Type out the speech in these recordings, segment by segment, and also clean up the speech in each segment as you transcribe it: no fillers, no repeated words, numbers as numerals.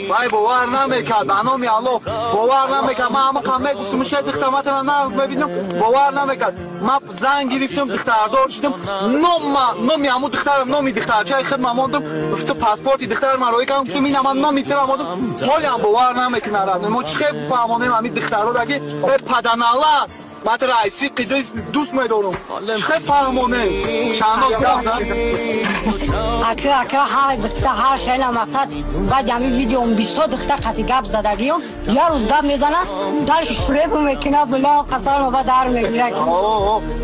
وای باور نمیکرد انامی الله باور نمیکرد من همه کمه گفتم شاید اختامات را نغز ببینم باور نمیکرد من زنگ گرفتم دختردار شدم نامی همون دخترم نامی دختر چای خدمت ماندم گفتم پاسپورت دختر من روی کردم گفتم این من نمیتونم آمدم حالی هم باور نمیکنه ما چه خیلی فهمانیم همین دختر رو اگه پدن الله من رئیسی قیده دوست میدارم چه فهمانه شناز اکا های دختر هر شیء مقصد بعد همین ویدیو 20 دختر خطی گپ زدگیم یه روز گپ میزنه دلش فریب میکنه بلا قصر ما در میگیره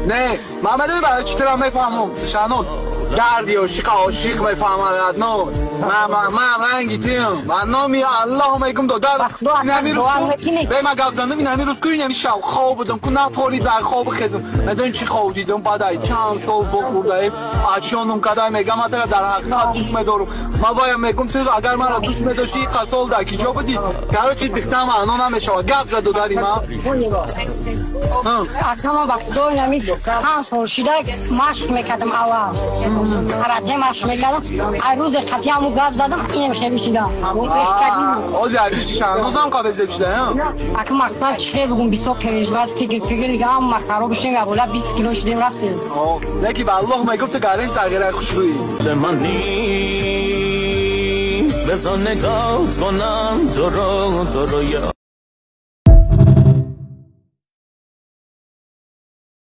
نه محمد برای چی ترا میفهمم شناز گردی عاشق میفهمد نه من رنگی تیم من نامی الله میگم دادر نمی روز به ما گپ زدم نمی روز کوی نمی شب خواب بودم که نفورید در خواب خیزم ندون چی خواب دیدم بعد چند سال بخورده اچانم کدای میگم من در حقیقت دوست میدارم ما باید میگم تو اگر من را دوست میداشتی قسال در کجا بودی گرو چیز دیختم انا نمیشه گپ زد دادی ما اکا وقت دو نمی چند سال شده مشق میکردم اول عربی مشق میکردم روز خطی همو گپ زدم این میشه میشیدم آزی عریشی شنازم قابل بشده اکا مقصد چه بگم 25 بعد فکر دیگه هم مخرا بشیم و بولا 20 کیلو شدیم رفتیم نکی به الله میگفت تو گرین سرگره خوشبویی بزن نگاه کنم تو رو